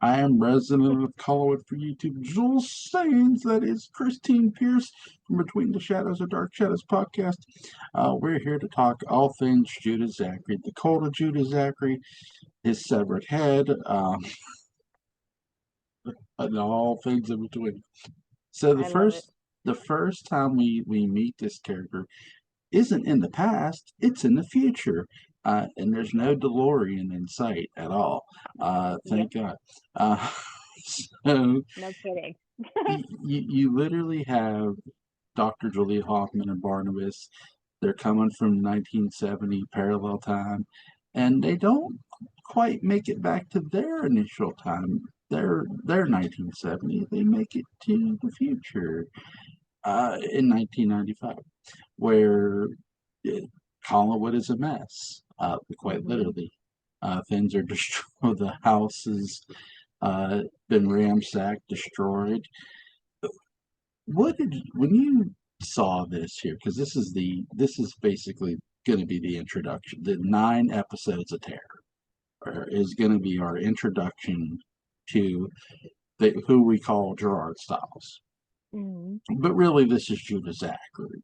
I am resident of Colorwood for YouTube. Jules Sains, that is Christine Pierce from Between the Shadows of Dark Shadows podcast. We're here to talk all things Judah Zachary, the cult of Judah Zachary, his severed head, and all things in between. So the I love it. first time we meet this character isn't in the past, it's in the future. And there's no DeLorean in sight at all. Yep. Thank God. Uh, so No kidding. you literally have Dr. Julie Hoffman and Barnabas. They're coming from 1970 parallel time, and they don't quite make it back to their initial time. Their 1970. They make it to the future in 1995, where Collinwood is a mess, quite hmm literally. Things are destroyed. The house has been ransacked, destroyed. What did when you saw this here? Because this is basically going to be the introduction. The 9 episodes of Terror is going to be our introduction to who we call Gerard Stiles. hmm But really, this is Judah Zachary. Right.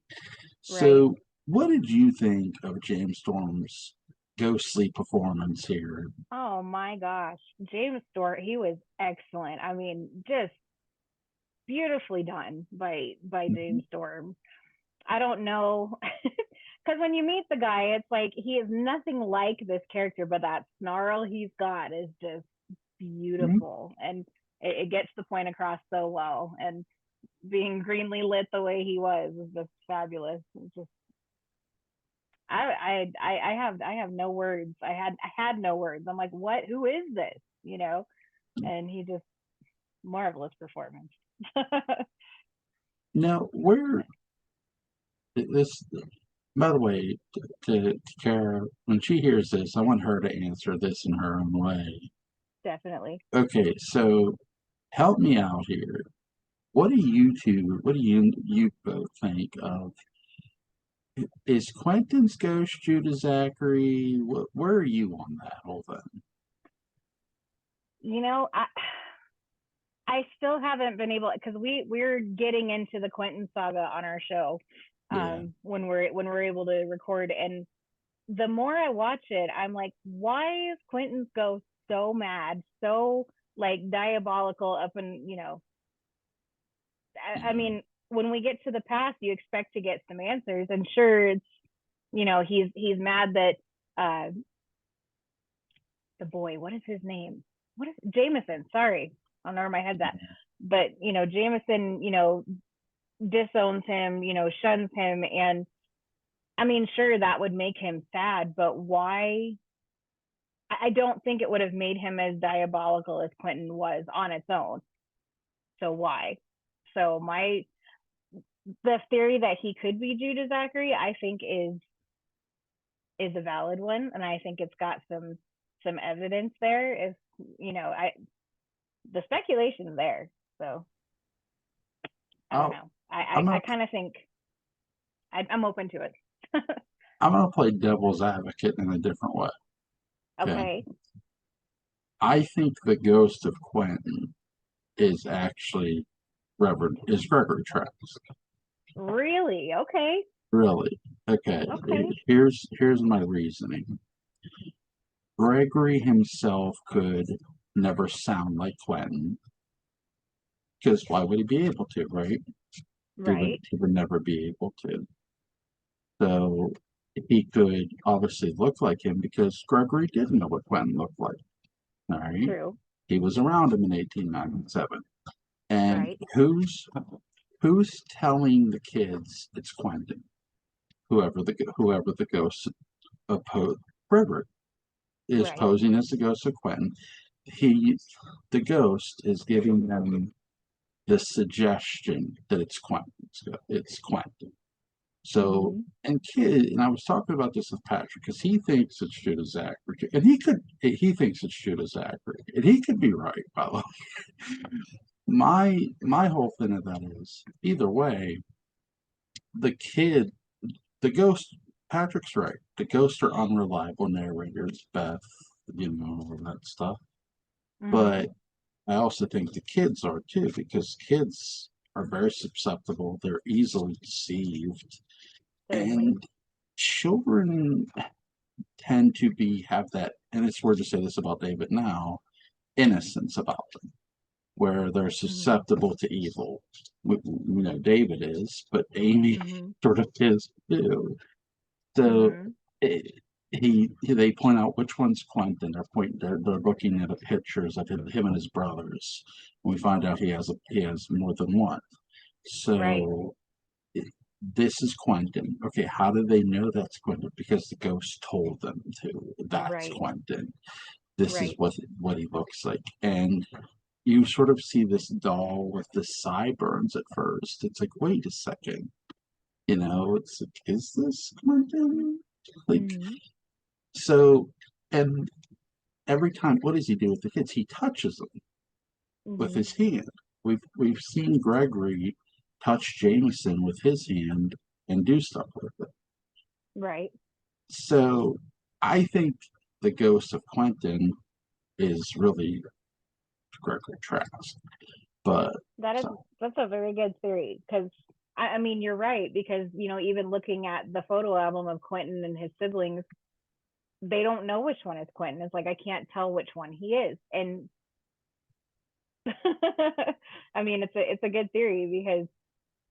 So, what did you think of James Storm's ghostly performance here? Oh my gosh. James Stewart, he was excellent. I mean, just beautifully done by Mhm. James Storm. I don't know. Because when you meet the guy, it's like he is nothing like this character, but that snarl he's got is just beautiful. And it gets the point across so well. And being greenly lit the way he was just fabulous. It's just I have no words. I had no words. I'm like, what? Who is this? And he just marvelous performance. Now, where this, by the way, to Kara, when she hears this, I want her to answer this in her own way. Definitely. Okay, so help me out here. What do you both think of? Is Quentin's ghost Judah Zachary? Where are you on that whole thing? You know, I still haven't been able because we're getting into the Quentin saga on our show Yeah. when we're able to record, and the more I watch it, I'm like, why is Quentin's ghost so mad, so like diabolical up and I Yeah. mean, when we get to the past, you expect to get some answers, and sure, it's he's mad that uh the boy, what is his name? What is Jameson? Sorry, I don't know where my head's at. But Jameson, disowns him, shuns him, and I mean, sure, that would make him sad, but why? I don't think it would have made him as diabolical as Quentin was on its own. So why? So the theory that he could be Judah Zachary, I think is a valid one, and I think it's got some evidence there. If I the speculation's there, so I don't Oh, know. I I'm I, I gonna kind of think I'm open to it. I'm gonna play devil's advocate in a different way. Okay. Okay, I think the ghost of Quentin is actually Gregory Travis. really? Okay, Really. Okay. okay, Here's my reasoning. Gregory himself could never sound like Quentin, because why would he be able to, right? right, He would never be able to. So he could obviously look like him because Gregory didn't know what Quentin looked like. All right. true, He was around him in 1897. And right, who's telling the kids it's Quentin? Whoever the ghost of Gregory is right, posing as the ghost of Quentin. He the ghost is giving them the suggestion that it's Quentin. It's Quentin. So, hmm and I was talking about this with Patrick because he thinks it's Judah Zachary, and he thinks it's Judah Zachary, and he could be right, by the way. My whole thing of that is either way, the kid, the ghost, Patrick's right. The ghosts are unreliable narrators, Beth, all that stuff. hmm But I also think the kids are too, because kids are very susceptible. They're easily deceived, Certainly. and children tend to be have that. And it's weird to say this about David now, innocence about them, where they're Mhm. susceptible to evil. David is, but Amy Mhm. sort of is too. So Mhm. it, they point out which one's Quentin. They're looking at the pictures of him and his brothers. And we find out he has more than one. Right. So this is Quentin. Okay, how do they know that's Quentin? Because the ghost told them to. That's Right. Quentin. This is Right. what he looks like. And you sort of see this doll with the sideburns at first. It's like, wait a second. It's like, is this Quentin? Like, Mhm. so, and every time, what does he do with the kids? He touches them with Mhm. his hand. We've seen Gregory touch Jameson with his hand and do stuff with it. Right. So I think the ghost of Quentin is really Gregory Trask. But That is so that's a very good theory because I mean you're right because even looking at the photo album of Quentin and his siblings, they don't know which one is Quentin. It's like I can't tell which one he is, and I mean it's a good theory because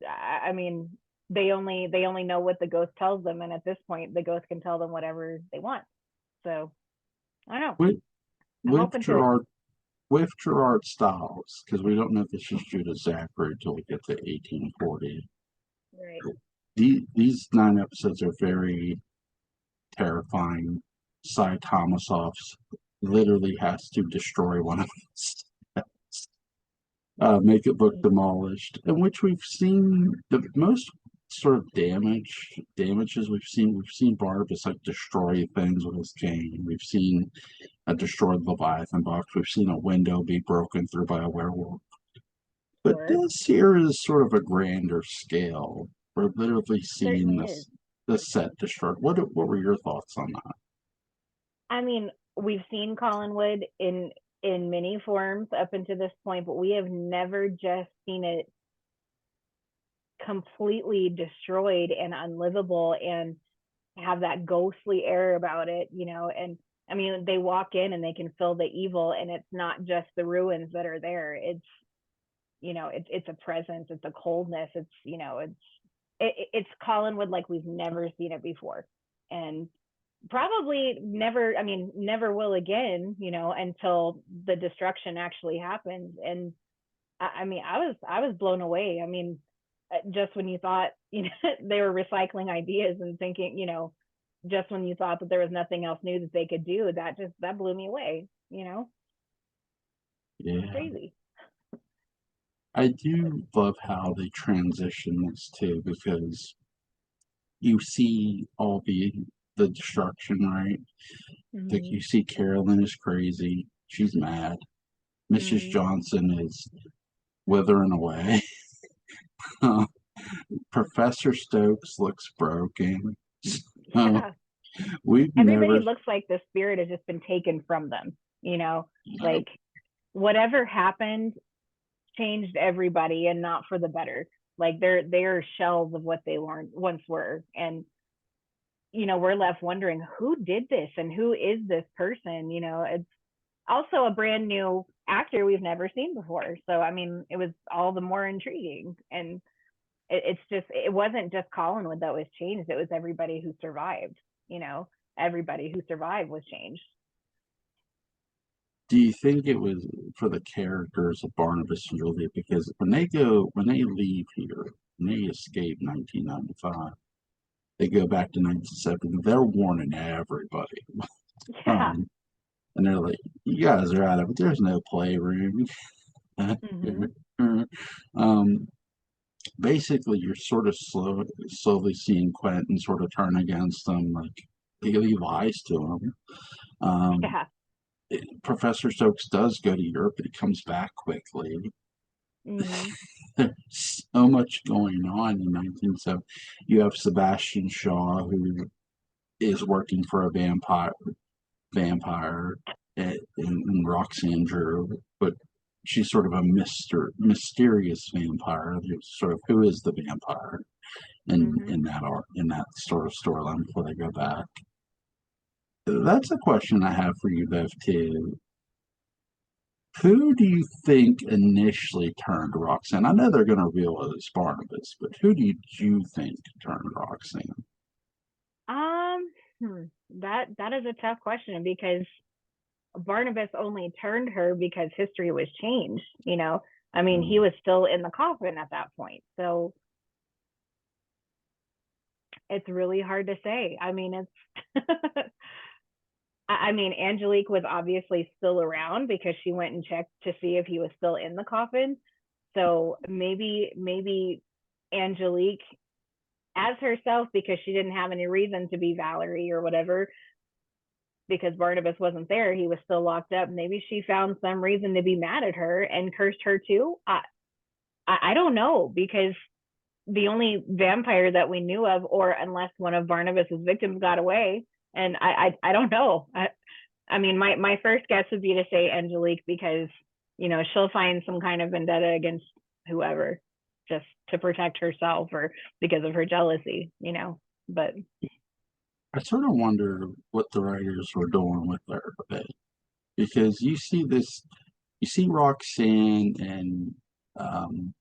I mean they only know what the ghost tells them, and at this point the ghost can tell them whatever they want. So I don't know. with I'm with open to it. Gerard Stiles, because we don't know if this is true to Zachary until we get to 1840. Right. These 9 episodes are very terrifying. Cy Tomasoff's literally has to destroy one of us, make it look demolished, in which we've seen the most sort of damages we've seen Barnabas like destroy things with his cane. We've seen a destroyed Leviathan box. We've seen a window be broken through by a werewolf. But Sure. this here is sort of a grander scale. We're literally seeing Certainly is. this the set destroyed. What were your thoughts on that? I mean, we've seen Collinwood in many forms up until this point, but we have never just seen it completely destroyed and unlivable and have that ghostly air about it. And I mean, they walk in and they can feel the evil, and it's not just the ruins that are there. It's a presence, it's a coldness, it's Collinwood like we've never seen it before. And probably never, I mean, never will again, until the destruction actually happens. And I mean, I was blown away. I mean, just when you thought, they were recycling ideas and thinking, just when you thought that there was nothing else new that they could do, that blew me away. It's Yeah, crazy. I do love how they transition this too, because you see all the destruction, right? Like Mm-hmm. you see Carolyn is crazy. She's mad. Mrs. Mm-hmm. Johnson is withering away. Professor Stokes looks broken. So Yeah. we've Everybody never looks like the spirit has just been taken from them. Like whatever happened changed everybody and not for the better. Like they're shells of what they weren't once were. And we're left wondering who did this and who is this person. It's also a brand new actor we've never seen before. So I mean, it was all the more intriguing. And it wasn't just Collinwood that was changed, it was everybody who survived. You know, everybody who survived was changed. Do you think it was for the characters of Barnabas and Julia? Because when they leave here, when they escape 1995, they go back to 1970. They're warning everybody, Yeah. um, and they're like, "You guys are out of it. There's no playroom." Mm-hmm. um, basically, you're sort of slowly seeing Quentin sort of turn against them. Like he lies to him. Um, Yeah. Professor Stokes does go to Europe, but he comes back quickly. Mm-hmm. There's so much going on in 1970. You have Sebastian Shaw, who is working for a vampire, and Roxanne Drew, but she's sort of a mysterious vampire. There's sort of who is the vampire Hmm. in that sort of storyline before they go back. That's a question I have for you, Bev, too. Who do you think initially turned Roxanne? I know they're going to reveal it as Barnabas, but who did you think turned Roxanne? Um, that is a tough question because Barnabas only turned her because history was changed. I mean, he was still in the coffin at that point, so it's really hard to say. I mean, it's I mean, Angelique was obviously still around because she went and checked to see if he was still in the coffin. So maybe Angelique as herself, because she didn't have any reason to be Valerie or whatever, because Barnabas wasn't there, he was still locked up. Maybe she found some reason to be mad at her and cursed her too. I don't know, because the only vampire that we knew of, or unless one of Barnabas's victims got away, and I don't know. I mean, my first guess would be to say Angelique, because she'll find some kind of vendetta against whoever, just to protect herself or because of her jealousy. But I sort of wonder what the writers were doing with her, because you see Roxanne and um,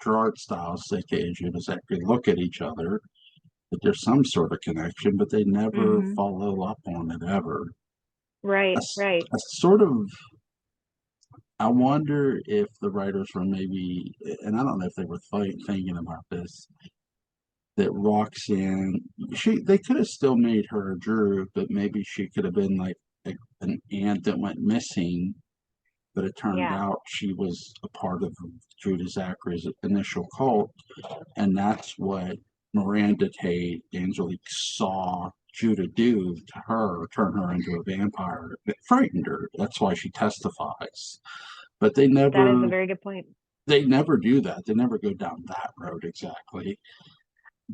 Gerard Stiles, aka Judah Zachary, look at each other, that there's some sort of connection, but they never mm-hmm. follow up on it ever. Right, right. I sort of I wonder if the writers were maybe, and I don't know if they were thinking about this, that Roxanne, they could have still made her a Drew, but maybe she could have been like an aunt that went missing, but it turned Yeah, out she was a part of Judah Zachary's initial cult, and that's what Miranda Tate, Angelique saw Judah do to her, turn her into a vampire. It frightened her. That's why she testifies. But that is a very good point. they never do that. They never go down that road exactly.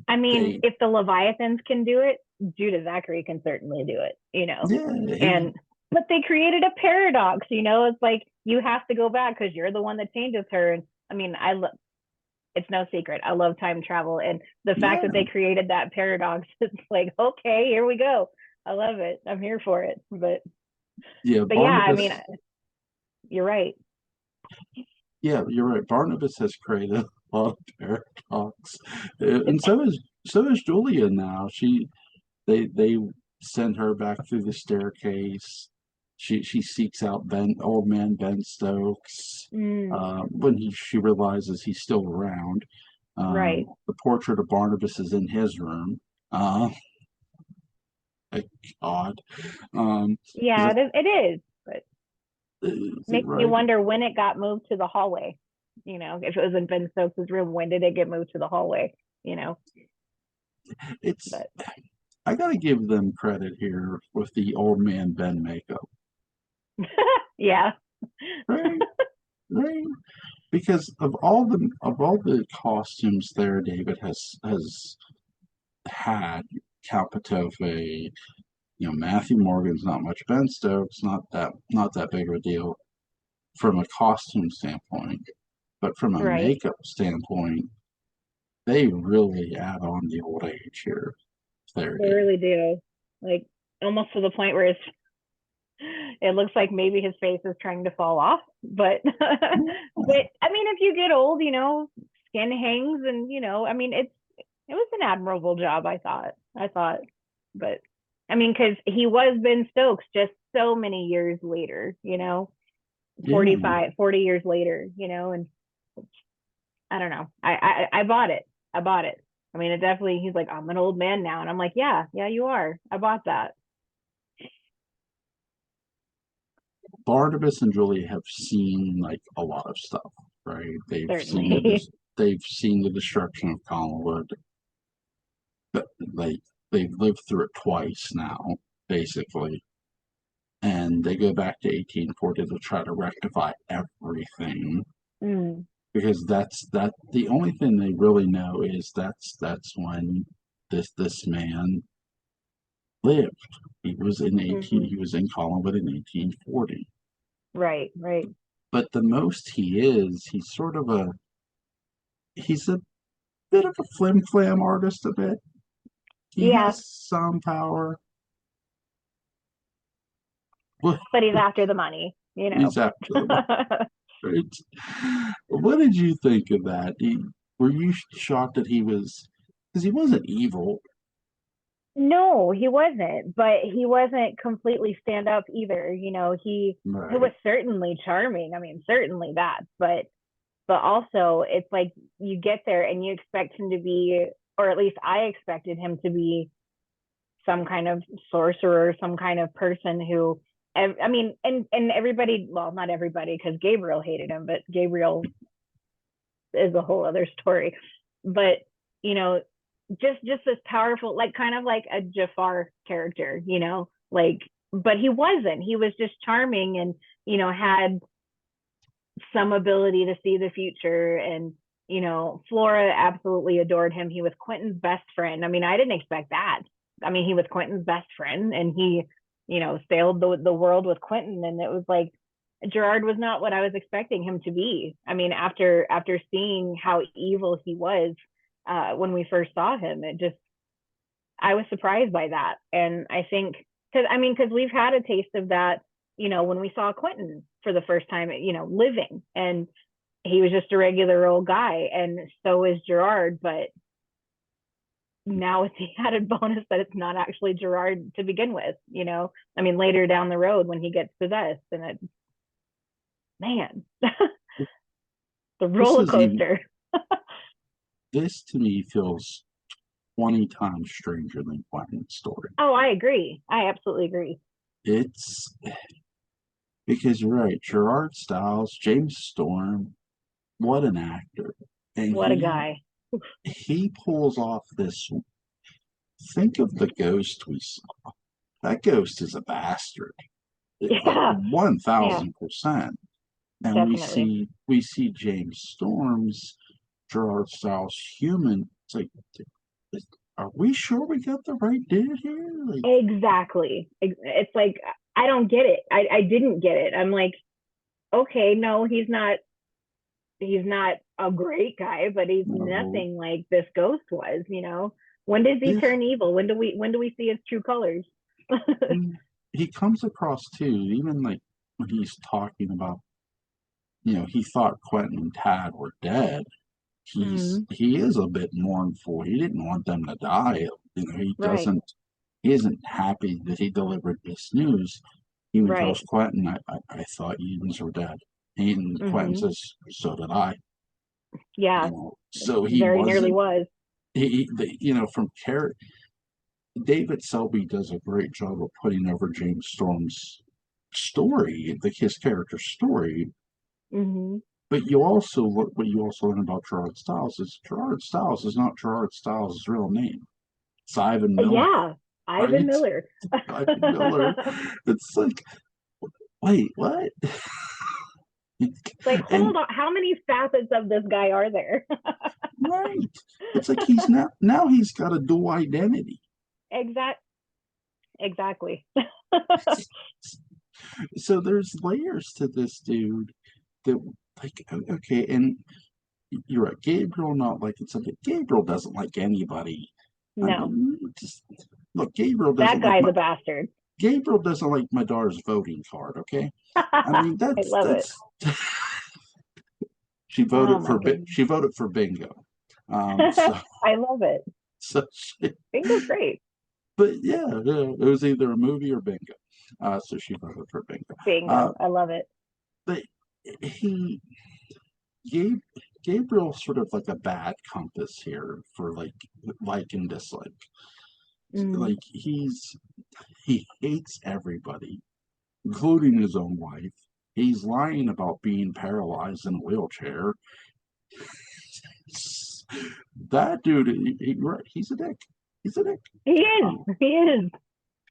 I mean, They if the Leviathans can do it, Judah Zachary can certainly do it. yeah, And but they created a paradox. It's like you have to go back because you're the one that changes her. And I mean, it's no secret. I love time travel, and the fact that yeah, they created that paradox, it's like, okay, here we go. I love it. I'm here for it. yeah. But yeah, I Barnabas, mean, you're right. yeah, you're right. Barnabas has created a lot of paradox, and so is Julia now. They send her back through the staircase. She seeks out old man Ben Stokes Mm, when she realizes he's still around. right. The portrait of Barnabas is in his room. Uh, like, odd. Um, Yeah, is it is. But it makes me right? wonder when it got moved to the hallway. If it was in Ben Stokes' room, when did it get moved to the hallway? You know, It's but I gotta give them credit here with the old man Ben makeup, yeah, right? Right? Because of all the costumes there, David has had Cal Patofe, Matthew Morgan's not much, Ben Stokes not that big of a deal from a costume standpoint, but from a right. makeup standpoint, they really add on the old age here. There, They really do. Like almost to the point where it looks like maybe his face is trying to fall off. But but I mean, if you get old, skin hangs, and I mean, it was an admirable job. I thought, but I mean, because he was Ben Stokes just so many years later. yeah. 45, 40 years later. And I don't know. I bought it. I bought it. I mean, it definitely. He's like, I'm an old man now, and I'm like, yeah, yeah, you are. I bought that. Barnabas and Julie have seen like a lot of stuff, right? Certainly. They've seen the destruction of Collinwood, but they've lived through it twice now, basically. And they go back to 1840 to try to rectify everything Mm, because that the only thing they really know is that's when this man lived. He was in mm-hmm. Collinwood in 1840. Right, right. but the most he's sort of he's a bit of a flim flam artist a bit. He Yeah, has some power. What but he's after the money, you know. he's after the money, right? What did you think of that? Were you shocked that he was, because he wasn't evil, No, he wasn't, but he wasn't completely stand up either. You know, he was right? certainly charming. I mean, certainly that, but also it's like you get there and you expect him to be, or at least I expected him to be some kind of sorcerer, some kind of person who I mean, and everybody, well, not everybody, because Gabriel hated him, but Gabriel is a whole other story. But you know, just this powerful, like kind of like a Jafar character, you know, like, but he wasn't. He was just charming and had some ability to see the future. And Flora absolutely adored him. He was Quentin's best friend. I mean, I didn't expect that. I mean, he was Quentin's best friend, and he sailed the world with Quentin, and it was like Gerard was not what I was expecting him to be. I mean, after seeing how evil he was when we first saw him, it just I was surprised by that. And I think because we've had a taste of that, when we saw Quentin for the first time, living, and he was just a regular old guy, and so is Gerard. But now it's the added bonus that it's not actually Gerard to begin with. I mean, later down the road when he gets possessed, and it, man, the This roller is even coaster. this to me feels 20 times stranger than Quentin's story. Oh, I agree. I absolutely agree. It's because you're right, Gerard Stiles, James Storm, what an actor. And What a guy. he pulls off this. Think of the ghost we saw. That ghost is a bastard, like Yeah. Yeah, 1000%. And definitely. we see James Storm's Gerard Stiles human. It's like, are we sure we got the right dude here? Like, Exactly. It's like I don't get it. I didn't get it. I'm like, okay, no, he's not a great guy, but he's no, nothing like this ghost was. When does he this turn evil? When do we see his true colors? he, he comes across too, even like when he's talking about, he thought Quentin and Tad were dead. Mm, He is a bit mournful. He didn't want them to die. right, He isn't happy that he delivered this news. He even tells right. Quentin, I thought Edens were dead. And Quentin Hmm. says, so did I. Yeah, So he very nearly wasn't, was. from character. David Selby does a great job of putting over James Storm's story, his character's story. Hmm. But what you also learn about Gerard Stiles is not Gerard Stiles' real name. It's Ivan Miller, Yeah, Ivan right? Miller. Ivan Miller. It's like, wait, what? Like, And hold on, how many facets of this guy are there? right, it's like he's now he's got a dual identity. Exact, exactly. So there's layers to this dude that, like, okay, and you're right. Gabriel not liking something. Gabriel doesn't like anybody. I No, mean, just look. that guy's a bastard. Gabriel doesn't like my daughter's voting card. Okay, I I mean love it. that's Oh my goodness. she voted for bingo. So I love it. so she, Bingo's great. but yeah, it was either a movie or bingo. So she voted for bingo. Uh, Bingo. I love it. but he Gabe, Gabriel's sort of like a bad compass here for like and dislike. Mm. Like he hates everybody, including his own wife. He's lying about being paralyzed in a wheelchair. That dude, he's a dick. He's a dick. He is. Um, He is.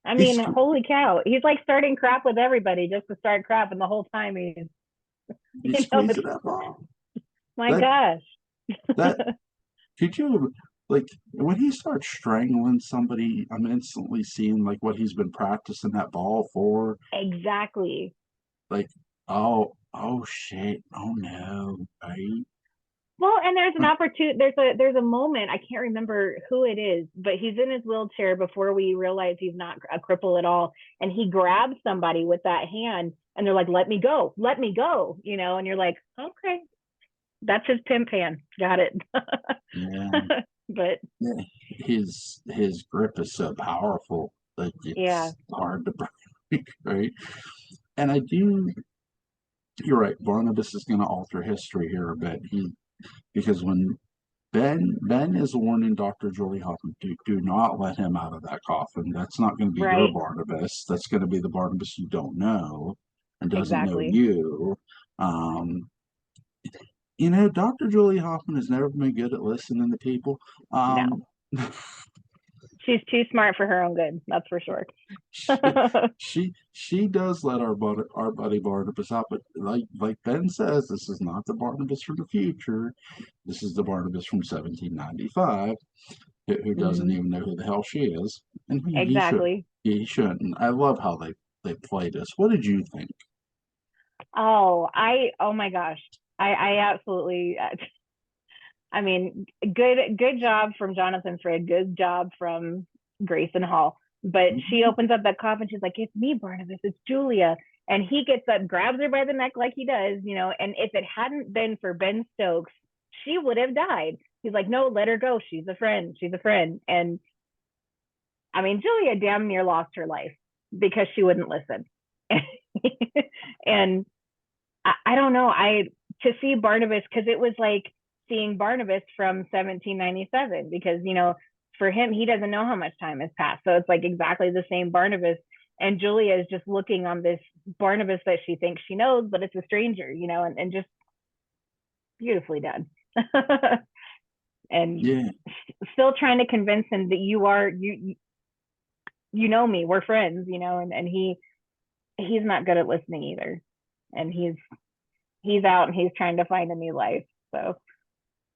I he mean, holy cow. He's like starting crap with everybody just to start crap, and the whole time he it's squeezed it up. my That gosh. that could you like when he starts strangling somebody? I'm instantly seeing like what he's been practicing that ball for. Exactly. Like, oh, Oh shit. Oh no. Right? Well, and there's an opportunity. There's a moment. I can't remember who it is, but he's in his wheelchair before we realize he's not a cripple at all, and he grabs somebody with that hand, and they're like, "Let me go, let me go," and you're like, "Okay, that's his pimp hand. Got it." Yeah. But Yeah. His grip is so powerful that yeah, it's hard to break, right? And I do. You're right. Barnabas is going to alter history here a bit. Because when Ben is warning Dr. Julie Hoffman, do not let him out of that coffin. That's not going to be your right, Barnabas. That's going to be the Barnabas you don't know and doesn't know exactly. you. Um, Dr. Julie Hoffman has never been good at listening to people. No, Um, she's too smart for her own good. That's for sure. she, she does let our buddy Barnabas out, but like Ben says, this is not the Barnabas from the future. This is the Barnabas from 1795 who doesn't Hmm. even know who the hell she is, and Exactly. he shouldn't. I love how they played this. What did you think? Oh my gosh. I absolutely, I mean, good job from Jonathan Frid. Good job from Grayson Hall. But she opens up that coffin. She's like, "It's me, Barnabas. It's Julia." And he gets up, grabs her by the neck like he does. And if it hadn't been for Ben Stokes, she would have died. He's like, "No, let her go. She's a friend. She's a friend." And I mean, Julia damn near lost her life because she wouldn't listen. And I don't know. To see Barnabas, because it was like seeing Barnabas from 1797, because for him, he doesn't know how much time has passed, so it's like exactly the same Barnabas, and Julia is just looking on this Barnabas that she thinks she knows, but it's a stranger, and just beautifully done. And Yeah, still trying to convince him that you know me, we're friends, and he's not good at listening either, and he's out and he's trying to find a new life. So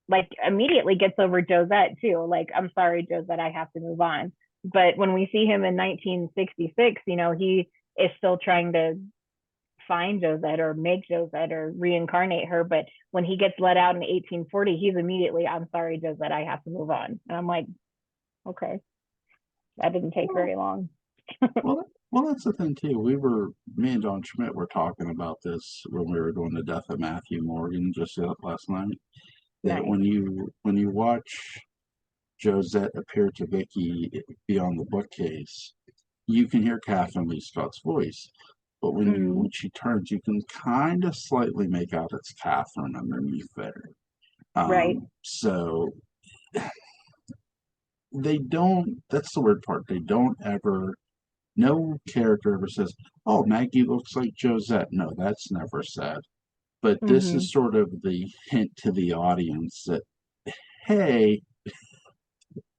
like immediately gets over Josette too. Like, I'm sorry, Josette, I have to move on. But when we see him in 1966, he is still trying to find Josette or make Josette or reincarnate her. But when he gets let out in 1840, he's immediately, "I'm sorry, Josette, I have to move on." And I'm like, okay, that didn't take well, very long. well, that's the thing too. Me and Don Schmidt were talking about this when we were doing the death of Matthew Morgan just last night. That Nice. when you watch Josette appear to Vicky beyond the bookcase, you can hear Catherine Lee Scott's voice. But Mm-hmm. when she turns, you can kind of slightly make out it's Catherine underneath there. Right. So they don't. That's the weird part. They don't ever. No character ever says, "Oh, Maggie looks like Josette." No, that's never said. But this Mm-hmm. is sort of the hint to the audience that, hey,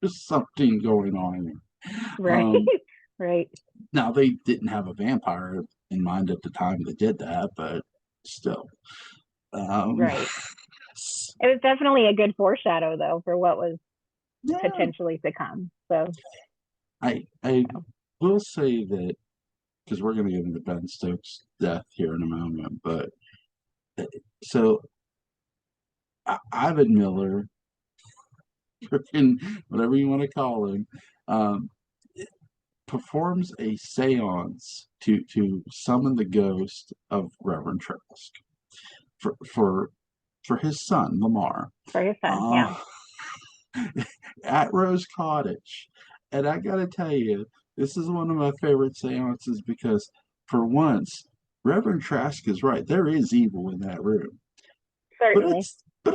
there's something going on here. Right. Right. Now they didn't have a vampire in mind at the time they did that, but still. Um, Right. It was definitely a good foreshadow though for what was yeah, potentially to come. So, I will say that because we're going to get into Ben Stokes' death here in a moment, but so Ivan Miller, freaking whatever you want to call him, um, performs a séance to summon the ghost of Reverend Trask for for for his son Lamar. for his son, yeah. Uh, at Rose Cottage. And I gotta tell you, this is one of my favorite seances because for once, Reverend Trask is right. There is evil in that room. But Certainly.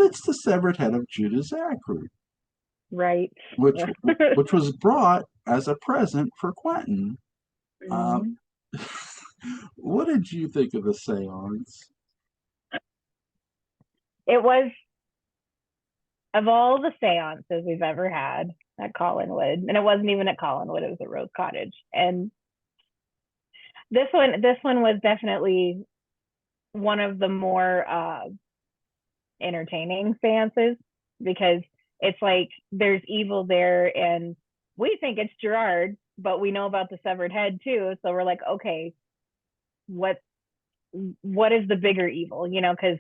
it's the severed head of Judah Zachary, Right. which which was brought as a present for Quentin. Um, Mhm. what did you think of the seance? It was, of all the seances we've ever had at Collinwood, and it wasn't even at Collinwood, it was at Rose Cottage. And this one was definitely one of the more entertaining seances, because it's like there's evil there, and we think it's Gerard, but we know about the severed head too. So we're like, okay, what? what is the bigger evil, because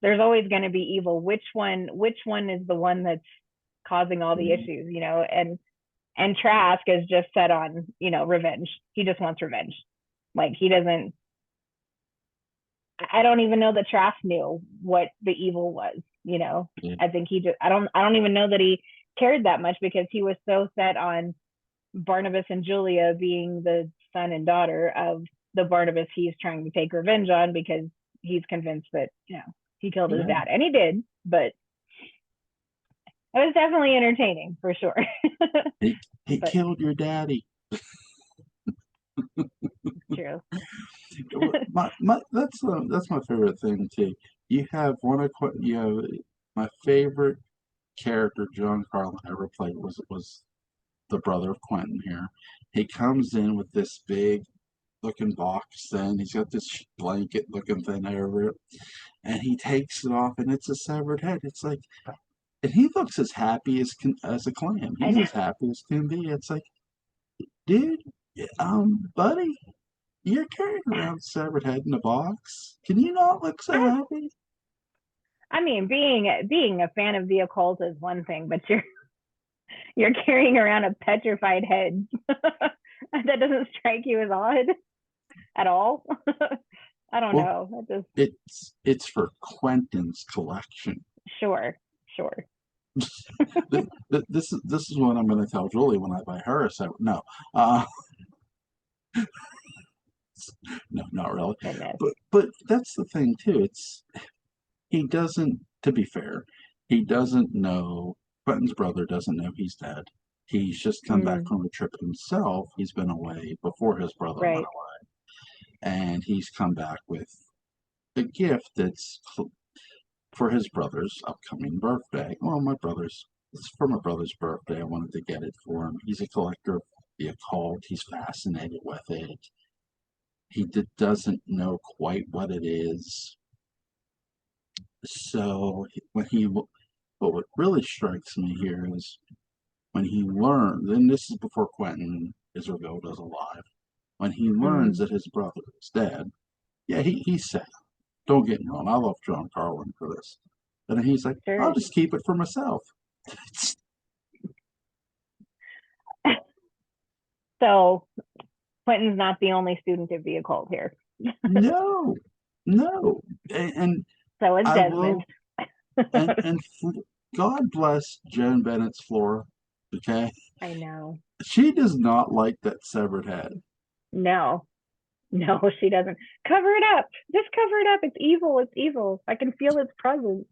there's always going to be evil. Which one is the one that's causing all the Mhm. issues, and Trask is just set on, revenge. He just wants revenge. Like, he doesn't, I don't even know that Trask knew what the evil was, Yeah, I think he just, I don't even know that he cared that much, because he was so set on Barnabas and Julia being the son and daughter of the Barnabas he's trying to take revenge on, because he's convinced that, he killed his yeah. dad. And he did, but it was definitely entertaining for sure. He But killed your daddy. it's true. That's my favorite thing too. You have my favorite character John Carlin ever played was the brother of Quentin here. He comes in with this big looking box thing. He's got this blanket looking thing over it, and he takes it off, and it's a severed head. It's like, and he looks as happy as a clam. I He's know. as happy as can be. It's like, dude, buddy, you're carrying around a severed head in a box. Can you not look so I, happy? I mean, being a fan of the occult is one thing, but you're carrying around a petrified head. That doesn't strike you as odd at all. I don't Well, know. That just it's for Quentin's collection. sure, sure. This is what I'm going to tell Julie when I buy her a severed. No, uh, no, not really. Goodness. But that's the thing too. It's he doesn't. To be fair, he doesn't know. Quentin's brother doesn't know he's dead. He's just come back Mm, from a trip himself. He's been away before his brother went right. away, and he's come back with a gift that's for his brother's upcoming birthday. Well, it's for my brother's birthday. I wanted to get it for him. He's a collector of the occult. He's fascinated with it. Doesn't know quite what it is. So but what really strikes me here is when he learns, and this is before Quentin is revealed as alive, when he learns Mm, that his brother is dead, yeah, he's sad. Don't get me wrong, I love John Carlin for this. But he's like, I'll sure. just keep it for myself. So Quentin's not the only student of the occult here. No, no. And So is I Desmond. will, and God bless Joan Bennett's Flora, okay? I know. She does not like that severed head. No, no, she doesn't. Cover it up. Just cover it up. It's evil. It's evil. I can feel its presence.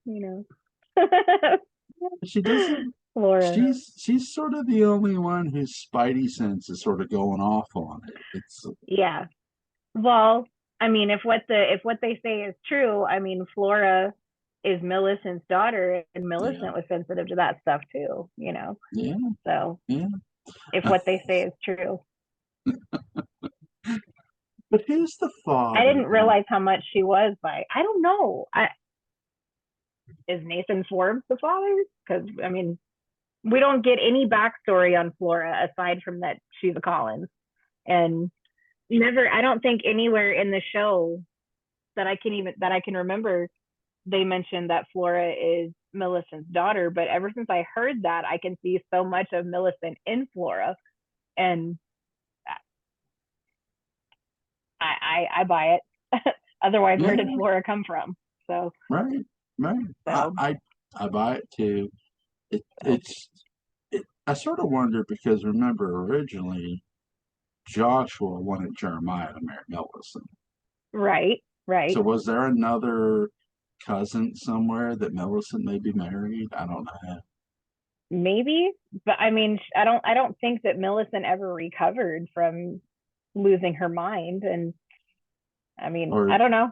She doesn't, Laura. she's sort of the only one whose spidey sense is sort of going off on it. It's, Yeah. Well, I mean, if what they say is true, I mean, Flora is Millicent's daughter, and yeah, Millicent was sensitive to that stuff too. yeah, So yeah. if what they say is true, But who's the I father didn't then? realize how much she was by. I don't know. Is Nathan Forbes the father? Because I mean, we don't get any backstory on Flora aside from that she's a Collins, and never. I don't think anywhere in the show that I can remember they mentioned that Flora is Millicent's daughter. But ever since I heard that, I can see so much of Millicent in Flora, and I buy it. Otherwise, where did Yeah, Flora come from? So right, right. so I buy it too. It so it's I sort of wonder because remember originally Joshua wanted Jeremiah to marry Millicent. right, right. So was there another cousin somewhere that Millicent maybe married? I don't know. Maybe, but I mean, I don't think that Millicent ever recovered from losing her mind, and I mean, Or I don't know.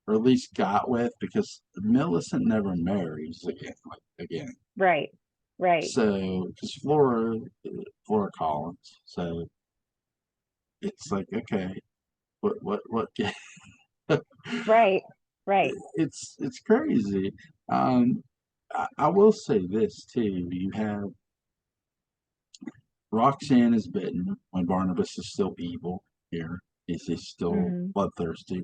or at least got with because Millicent never marries again. Right, right, So because Flora Collins. So it's like okay, what right, right. it's crazy. I will say this too. You have Roxanne is bitten when Barnabas is still evil here. He's still Hmm. bloodthirsty.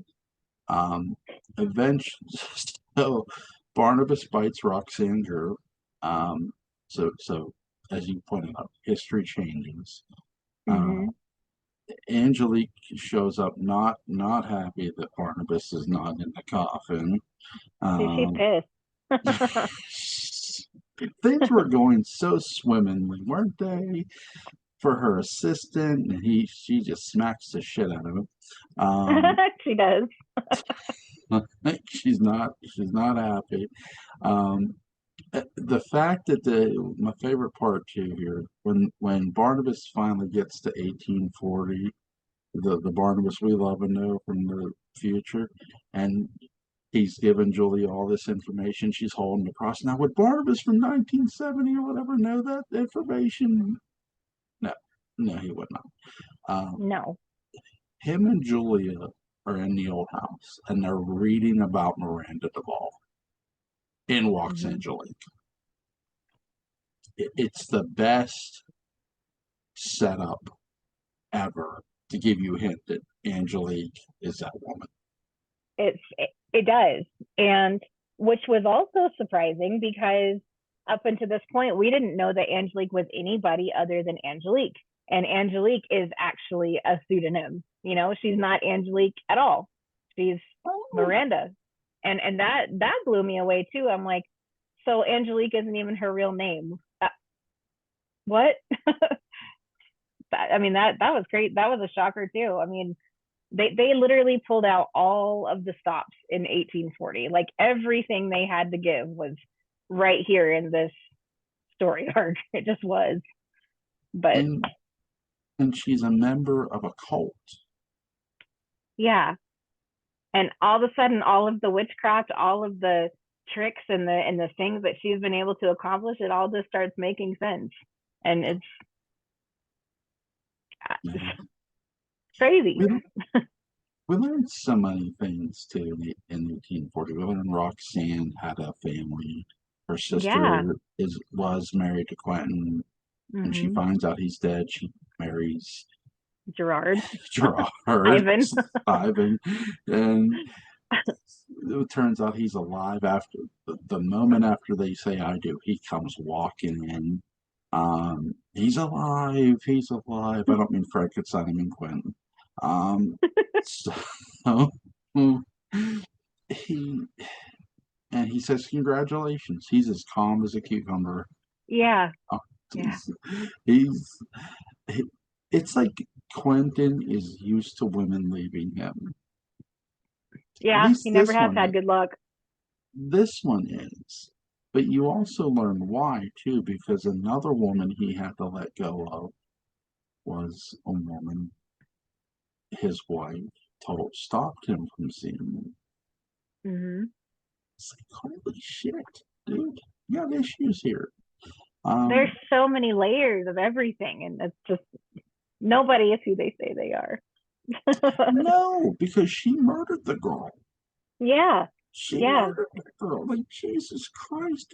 Um, eventually, so Barnabas bites Roxanne Drew. Um, so as you pointed out, history changes. Uh, Mm-hmm. Angelique shows up not happy that Barnabas is not in the coffin. She's Um, pissed. things were going so swimmingly, weren't they? For her assistant, and she just smacks the shit out of him. She does. She's not happy. Um, the fact that my favorite part too here when Barnabas finally gets to 1840, the Barnabas we love and know from the future, and he's given Julia all this information. She's holding the cross. Now, would Barnabas from 1970 or whatever know that information? No, no, he would not. Um, No. him and Julia are in the old house, and they're reading about Miranda Duvall. In walks Mm-hmm. Angelique. It's the best setup ever to give you a hint that Angelique is that woman. It does, and which was also surprising because up until this point we didn't know that Angelique was anybody other than Angelique, and Angelique is actually a pseudonym. She's not Angelique at all. She's Oh, Miranda, and that blew me away too. I'm like, so Angelique isn't even her real name. What? I mean, that was great. That was a shocker too. I mean, they literally pulled out all of the stops in 1840. Like everything they had to give was right here in this story arc. It just was. But and and she's a member of a cult. yeah, and all of a sudden, all of the witchcraft, all of the tricks and the things that she's been able to accomplish, it all just starts making sense, and it's Man. crazy. We we learned so many things too in 1840. We learned Roxanne had a family. Her Yeah. sister was married to Quentin. When she Mm-hmm. finds out he's dead, she marries Gerard, Gerard, Ivan. Ivan, and it turns out he's alive after the moment after they say I do. He comes walking in. He's alive. He's alive. I don't mean Frankenstein. I mean Quentin. So he he says congratulations. He's as calm as a cucumber. Yeah. Uh, Yeah. he's he, it's like Quentin is used to women leaving him. At Yeah. He least never this has one had is. good luck. This one is. But you also learn why too, because another woman he had to let go of was a woman his wife told stopped him from seeing me. Mm-hmm. It's like, holy shit, dude, you got issues here. There's Um, so many layers of everything, and it's just nobody is who they say they are. no, because she murdered the girl. Yeah. She Yeah. murdered the girl. Like, Jesus Christ,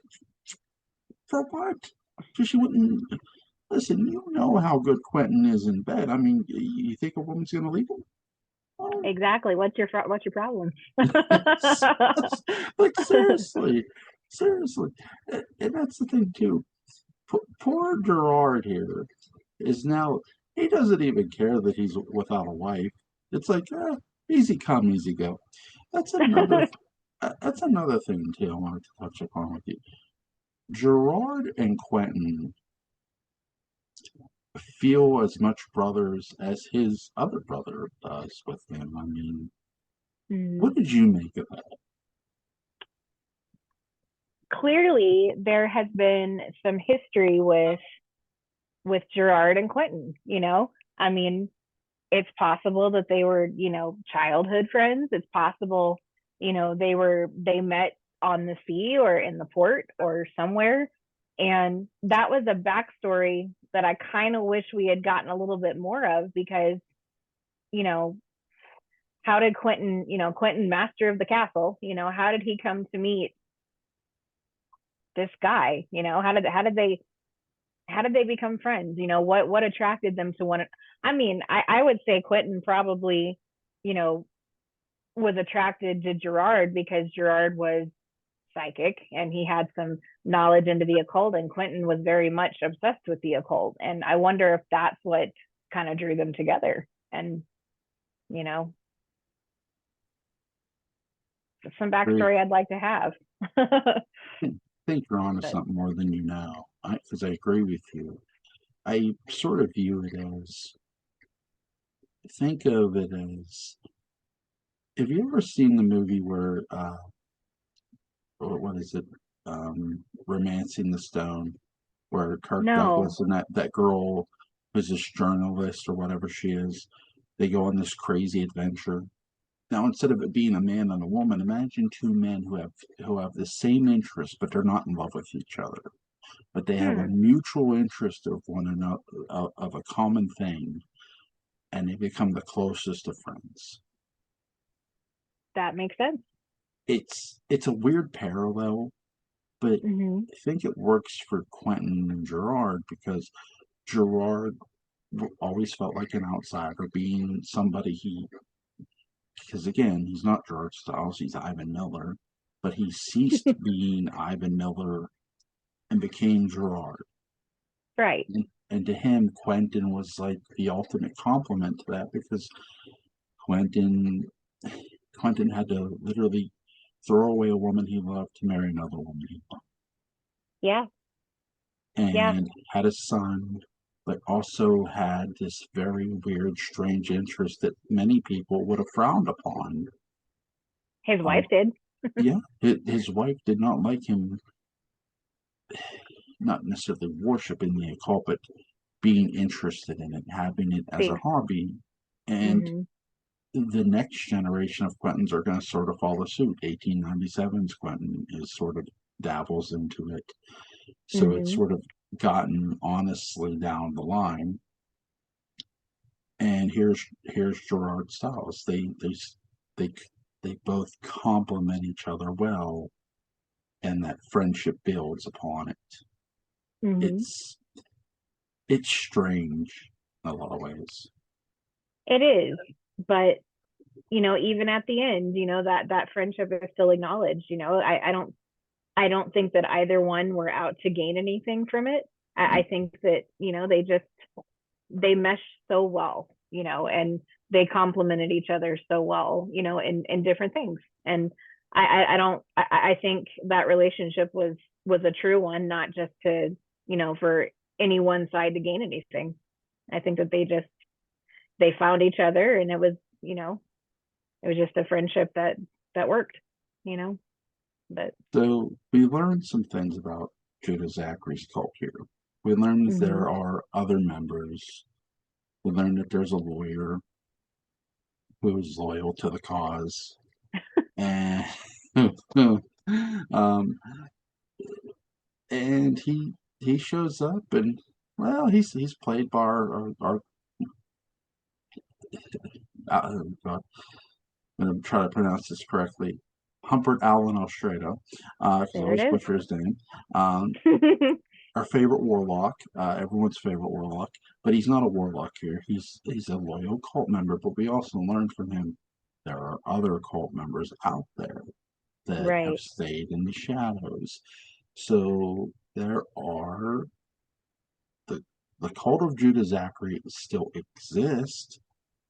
for what? Because she wouldn't listen. You know how good Quentin is in bed. I mean, you think a woman's going to leave him? Oh, Exactly. What's your problem? like seriously, seriously, and that's the thing too. Poor Gerard here is now he doesn't even care that he's without a wife. It's like easy come, easy go. That's another. That's another thing too. I wanted to touch upon with you. Gerard and Quentin feel as much brothers as his other brother does with him. I mean, Mm. what did you make of that? Clearly, there has been some history with Gerard and Quentin. I mean, it's possible that they were, childhood friends. It's possible, they met on the sea or in the port or somewhere. And that was a backstory that I kind of wish we had gotten a little bit more of because, you know, how did Quentin, master of the castle, how did he come to meet this guy? How did they become friends? What attracted them to one? I mean, I would say Quentin probably, you know, was attracted to Gerard because Gerard was psychic and he had some knowledge into the occult, and Quentin was very much obsessed with the occult. And I wonder if that's what kind of drew them together. And, you know, some Great. backstory I'd like to have. I think you're onto But something more than you know, because I agree with you. I sort of view it as, think of it as, have you ever seen the movie where, what is it, Romancing the Stone, where Kirk no. Douglas and that girl who's this journalist or whatever she is, they go on this crazy adventure. Now, instead of it being a man and a woman, imagine two men who have the same interests, but they're not in love with each other. But they have a Hmm. mutual interest of one another, of a common thing, and they become the closest of friends. That makes sense. It's a weird parallel, but Hmm. I think it works for Quentin and Gerard because Gerard always felt like an outsider, being somebody because again, he's not George Stiles, he's Ivan Miller, but he ceased being Ivan Miller and became Gerard. Right. And to him, Quentin was like the ultimate compliment to that because Quentin Quentin had to literally throw away a woman he loved to marry another woman he loved, Yeah. Yeah. and had a son, but also had this very weird, strange interest that many people would have frowned upon. His Um, wife did. yeah, his wife did not like him, not necessarily worshiping the occult, but being interested in it, having it as a See. hobby. And Hmm. the next generation of Quentins are going to sort of follow suit. 1897's Quentin is sort of dabbles into it. So it's Hmm. sort of gotten honestly down the line. And here's Gerard Stiles. They they both complement each other well, and that friendship builds upon it. Hmm. It's it's strange in a lot of ways. It is, but even at the end, that friendship is still acknowledged. I don't think that either one were out to gain anything from it. I think that they mesh so well, and they complemented each other so well, in different things. And I don't I think that relationship was a true one, not just to for any one side to gain anything. I think that they found each other, and it was just a friendship that worked, you know. But So we learned some things about Judah Zachary's cult here. We learned mm-hmm. there are other members. We learned that there's a lawyer who's loyal to the cause, and um, and he shows up, and well, he's played by our God, I'm going to try to pronounce this correctly. Humpert Allen Ostrado, because I There it always is. butcher his name. Our favorite warlock, everyone's favorite warlock, but he's not a warlock here. He's a loyal cult member. But we also learned from him there are other cult members out there that have Right. stayed in the shadows. So there are the the cult of Judah Zachary still exists.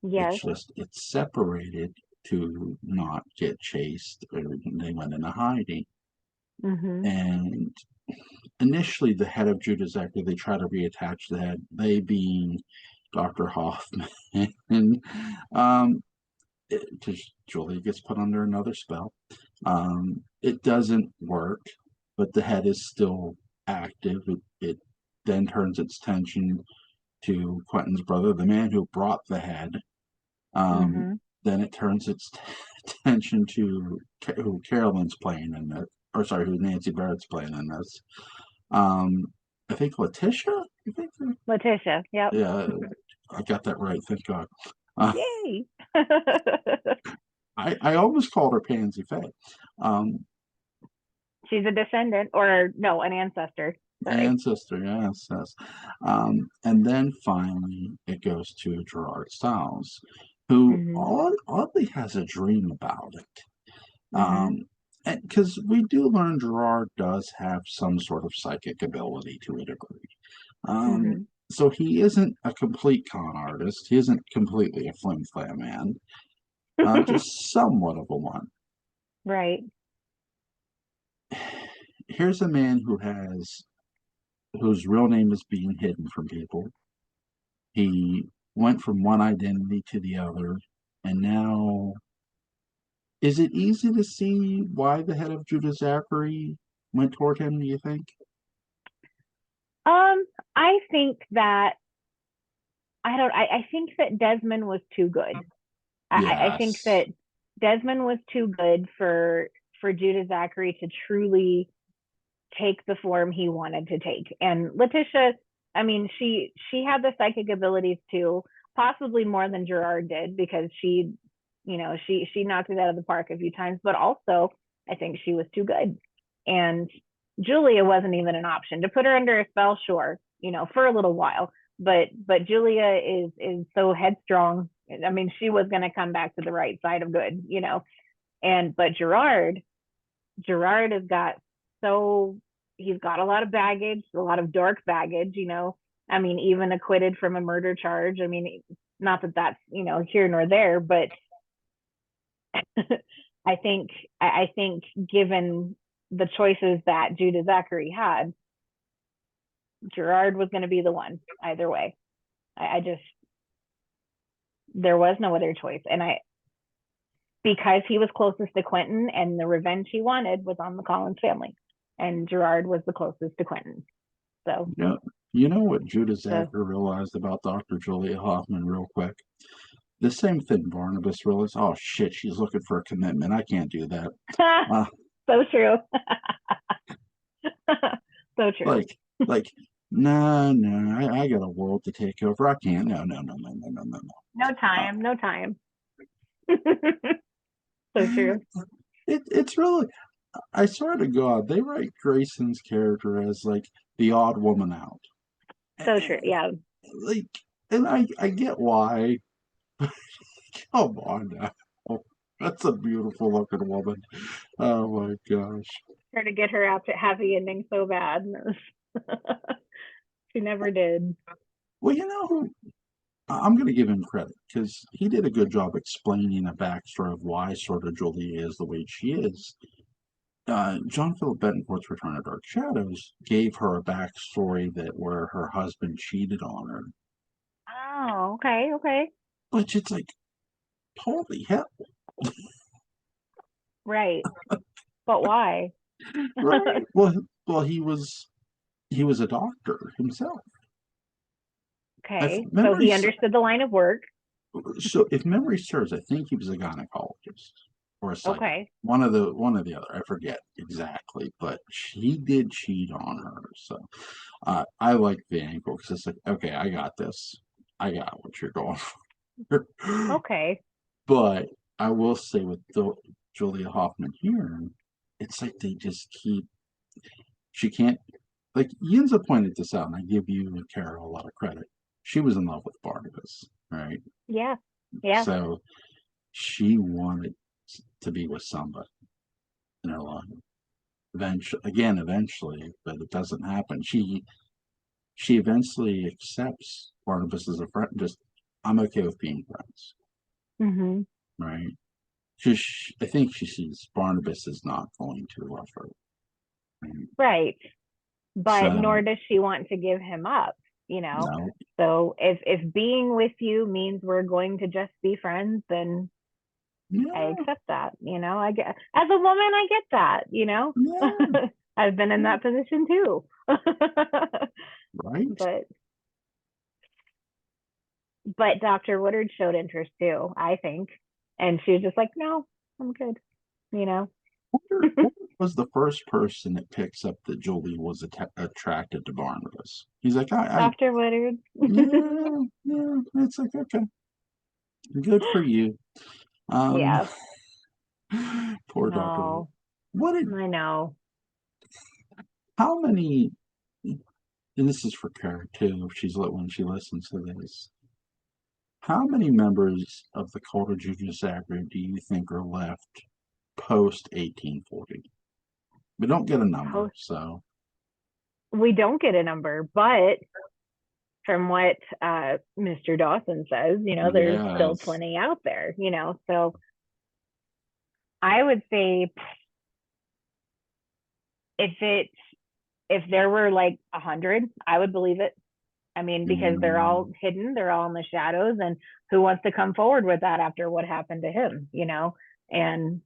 Yes. It's separated to not get chased, or they went into hiding. Mhm. And initially, the head of Judah Zachary, they try to reattach the head, they being Dr. Hoffman. and because Julie gets put under another spell. It doesn't work, but the head is still active. It then turns its attention to Quentin's brother, the man who brought the head. Um, Mhm. then it turns its attention to who Carolyn's playing in this, or sorry, who Nancy Barrett's playing in this. Um, I think Letitia. I think, Letitia. Yep. yeah, I got that right. Thank God. Uh, Yay. I almost called her Pansy Faye. Um, She's a descendant, or no, an ancestor. Sorry. Ancestor, yes, yes. And then finally it goes to Gerard Stiles. who Mhm. oddly has a dream about it. Mhm. Because we do learn Gerard does have some sort of psychic ability to a degree. Um, Mhm. so he isn't a complete con artist. He isn't completely a flim flam man. Just somewhat of a one. Right. Here's a man whose real name is being hidden from people. He went from one identity to the other, and now is it easy to see why the head of Judah Zachary went toward him? Do you think? Um, I think that I don't. I think that Desmond was too good. I think Yes. that Desmond was too good for Judah Zachary to truly take the form he wanted to take. And Letitia, I mean, she had the psychic abilities too, possibly more than Gerard did because she knocked it out of the park a few times. But also, I think she was too good. And Julia wasn't even an option to put her under a spell, sure, for a little while. But Julia is so headstrong. I mean, she was going to come back to the right side of good. And but Gerard has got so he's got a lot of baggage, a lot of dark baggage. I mean, even acquitted from a murder charge. I mean, not that that's here nor there, but I think I think given the choices that Judah Zachary had, Gerard was going to be the one either way. I just there was no other choice, and I because he was closest to Quentin, and the revenge he wanted was on the Collins family, and Gerard was the closest to Quentin. So Yeah. You know what Judah the Zachary realized about Dr. Julia Hoffman, real quick? The same thing Barnabas realized. Oh shit, she's looking for a commitment. I can't do that. Uh, so true. So true. like, like, no, no, I got a world to take over. I can't. No, no, no, no, no, no, no, No no. time, no time. So true. It's really. I swear to God, they write Grayson's character as like the odd woman out. So true. Yeah. Like, and I get why. Come on now. That's a beautiful looking woman. Oh my gosh. Trying to get her out to happy ending so bad. She never did. Well, I'm going to give him credit because he did a good job explaining a backstory of why sort of Julie is the way she is. John Philip Betancourt's Return of Dark Shadows gave her a backstory that where her husband cheated on her, Oh, okay, okay. which it's like, holy hell, Right. But why? right? Well, he was a doctor himself. If Okay. So memory he understood the line of work. So if memory serves, I think he was a gynecologist or a psychiatrist. Okay. One of the other. I forget exactly, but he did cheat on her. So I like the angle because it's like, okay, I got this. I got what you're going for. Okay. But I will say with Julia Hoffman here, it's like they just keep. She can't. Like Yinza pointed this out, and I give you and Carol a lot of credit. She was in love with Barnabas, right? Yeah. Yeah. So she wanted to be with somebody in her life. Eventually, but it doesn't happen. She eventually accepts Barnabas as a friend. Just I'm okay with being friends, Mhm. right? Just I think she sees Barnabas is not going to love her. Right? Right. But So nor does she want to give him up, you know. no, So if being with you means we're going to just be friends, then I yeah, accept that. I get as a woman, I get that. yeah, I've been in yeah, that position too. right. but but Dr. Woodard showed interest too, I think. And she was just like, no, I'm good, you know. Who was the first person that picks up that Jolie was attracted to Barnabas? He's like, Dr. Woodard. yeah, yeah. It's like, okay, good for you. Um, Yeah. poor Doctor. No, What did? I know. How many? And this is for Kara too. If she's when she listens to this. How many members of the cult of Judas Zachary do you think are left post 1840? We don't get a number, Post, so we don't get a number, but from what Mr. Dawson says, there's still yes. plenty out there, So I would say if it if there were like 100, I would believe it. I mean, because they're all Mm, hidden, they're all in the shadows, and who wants to come forward with that after what happened to him? And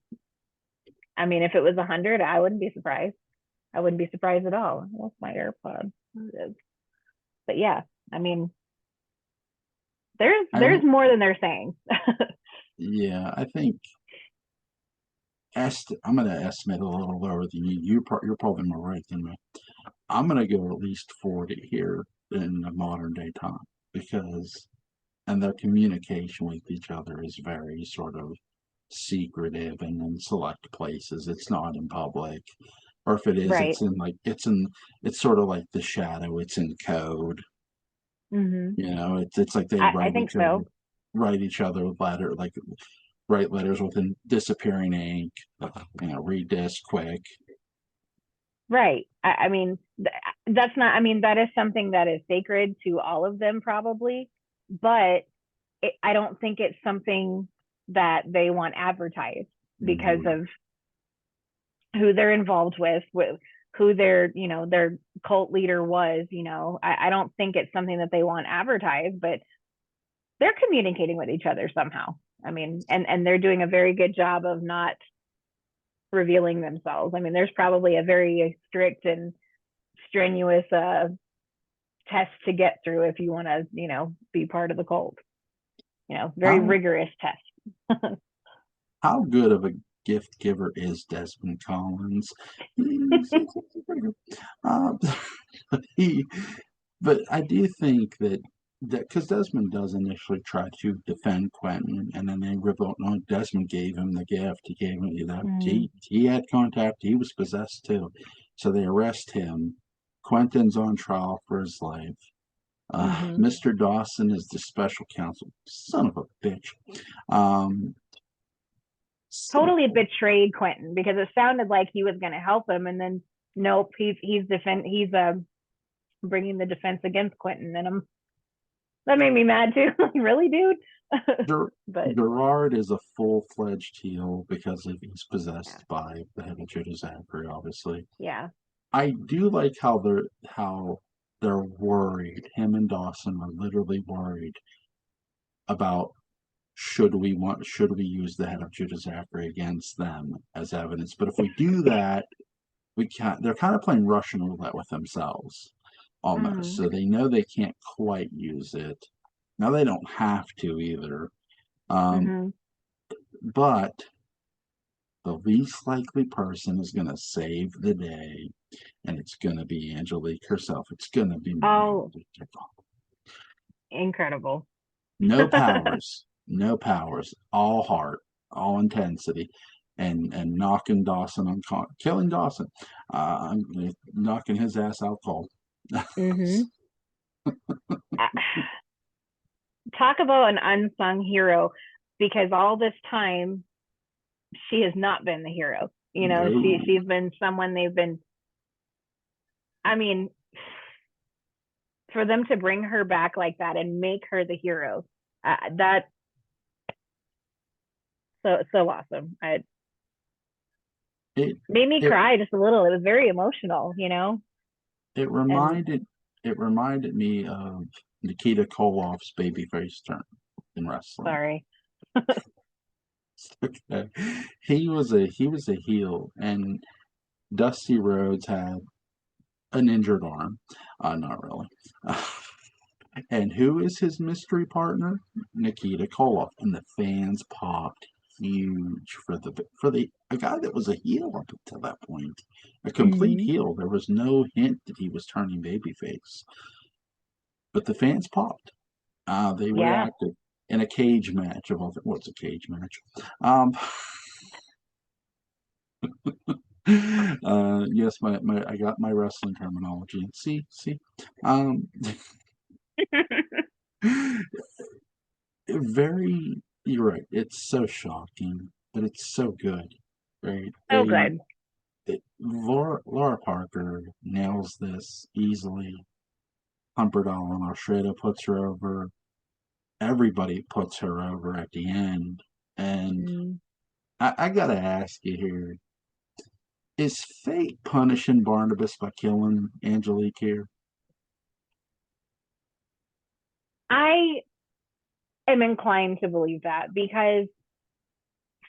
I mean, if it was 100, I wouldn't be surprised. I wouldn't be surprised at all. What's my AirPod? But yeah, I mean, there's I there's more than they're saying. yeah, I think I'm going to estimate a little lower than you. You're probably more right than me. I'm going to go at least 40 here in the modern day time because, and their communication with each other is very sort of secretive and in select places. It's not in public. Or if it is, Right. it's sort of like the shadow. It's in code. Hmm. It's like they I think so. write each other like write letters with disappearing ink. Read this quick. Right. I mean, that's not. I mean, that is something that is sacred to all of them, probably. But I don't think it's something that they want advertised because Mm, of who they're involved with who their cult leader was. I don't think it's something that they want advertised, but they're communicating with each other somehow. I mean, and they're doing a very good job of not revealing themselves. I mean, there's probably a very strict and strenuous test to get through if you want to, be part of the cult. Very How rigorous test. how good of a gift giver is Desmond Collins? He's pretty good. Um, he, but I do think that because Desmond does initially try to defend Quentin, and then they revolt. No, Desmond gave him the gift. He gave him that. Mm-hmm. He had contact. He was possessed too, so they arrest him. Quentin's on trial for his life. Mm-hmm. Mr. Dawson is the special counsel. Son of a bitch. Um, Totally betrayed Quentin because it sounded like he was going to help him, and then nope, he's bringing the defense against Quentin, and that made me mad too. Like, really, dude? Ger- But Gerard is a full-fledged heel because he's yeah, possessed by the head of Judas Zachary, obviously. yeah. I do like how they're worried. Him and Dawson are literally worried about should we use the head of Judas Zachary against them as evidence. But if we do that, we can't. They're kind of playing Russian roulette with themselves almost. Mm-hmm. So they know they can't quite use it. Now they don't have to either. Um, Mm-hmm. but the least likely person is going to save the day, and it's going to be Angelique herself. It's going to be Maria. Oh, incredible. No powers, all heart, all intensity, and knocking Dawson killing Dawson, knocking his ass out cold. Mm-hmm. Talk about an unsung hero, because all this time she has not been the hero. No, She's been someone they've been. I mean, for them to bring her back like that and make her the hero, that so awesome. I it made me it cry just a little. It was very emotional, it and reminded me of Nikita Koloff's babyface turn in wrestling. sorry. Okay. He was a heel, and Dusty Rhodes had an injured arm. Not really. And who is his mystery partner? Nikita Koloff. And the fans popped huge for the a guy that was a heel up until that point, a complete Mm-hmm. heel. There was no hint that he was turning babyface, but the fans popped. They Yeah. reacted in a cage match of all. What's a cage match? Um, yes, my I got my wrestling terminology. See. Um, very, you're right. It's so shocking, but it's so good, right? So good. Laura Parker nails this easily. Humperdinck and Alfredo puts her over. Everybody puts her over at the end. And Mm. I gotta ask you here: is fate punishing Barnabas by killing Angelique here? I am inclined to believe that because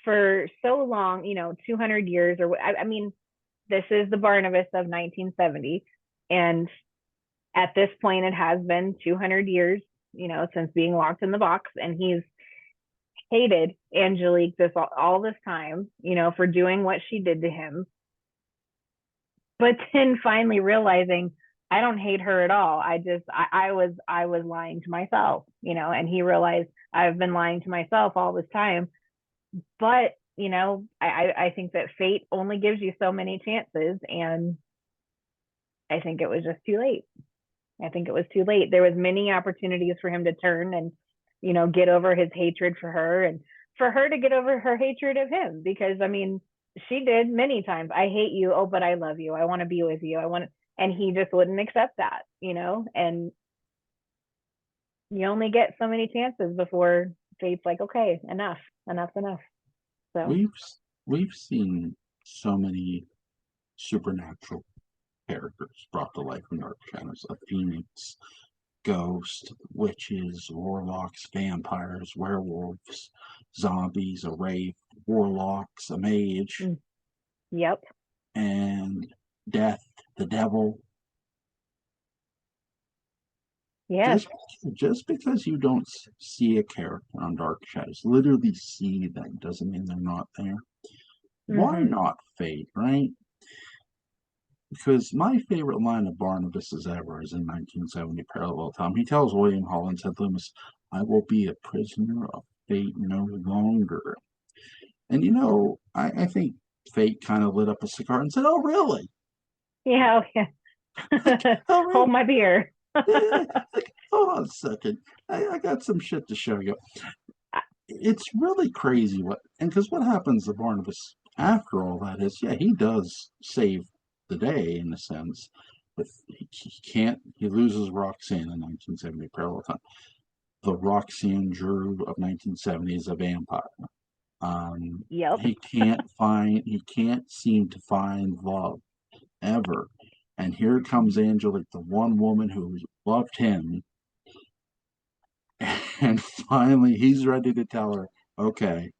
for so long, 200 years or I mean, this is the Barnabas of 1970. And at this point, it has been 200 years, since being locked in the box. And he's hated Angelique all this time, for doing what she did to him. But then finally realizing I don't hate her at all. I was lying to myself, and he realized I've been lying to myself all this time. But I think that fate only gives you so many chances, and I think it was just too late. I think it was too late. There was many opportunities for him to turn and get over his hatred for her, and for her to get over her hatred of him, because I mean she did many times. I hate you. Oh, but I love you. I want to be with you. I want to, and he just wouldn't accept that, and you only get so many chances before fate's like, okay, enough, enough's enough. So We've we've seen so many supernatural characters brought to life in Dark Shadows: a phoenix, ghost, witches, warlocks, vampires, werewolves, zombies, a wraith, warlocks, a mage, mm, yep. and death, the devil. Yes. Just just because you don't see a character on Dark Shadows, literally see them, doesn't mean they're not there. Why Mm-hmm. not fate, right? Because my favorite line of Barnabas's ever is in 1970 Parallel Time. He tells William Holland, said Loomis, "I will be a prisoner of fate no longer." And I think fate kind of lit up a cigar and said, "Oh, really? Yeah. Like, Okay. oh, Hold really? my beer. Like, hold on a second. I got some shit to show you." It's really crazy and because what happens to Barnabas after all that is, yeah, he does save the day in a sense, but he can't. He loses Roxanne in 1970 Parallel Time. The Roxanne Drew of 1970 is a vampire. Yep. He can't seem to find love ever. And here comes Angelique, the one woman who loved him, and finally he's ready to tell her, okay,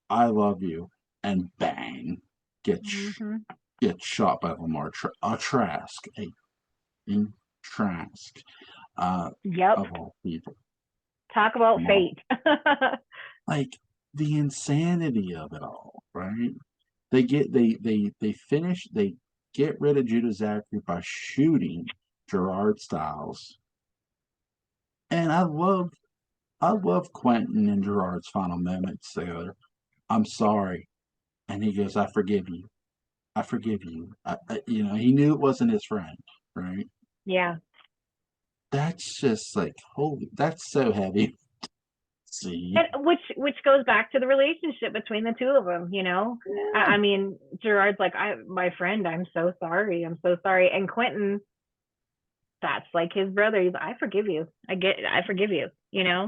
I love you, and bang, gets Mm-hmm. gets shot by Trask, a Trask, Yep. of all people. Talk about Come fate. like the insanity of it all, right? They get rid of Judah Zachary by shooting Gerard Stiles, and I love Quentin and Gerard's final moments together. I'm sorry, and he goes, I forgive you. I forgive you. He knew it wasn't his friend, right? Yeah. That's just like, holy, that's so heavy. See? And which goes back to the relationship between the two of them, Yeah. I mean, Gerard's like, my friend, I'm so sorry. I'm so sorry. And Quentin, that's like his brother. He's like, I forgive you. I forgive you. Yeah.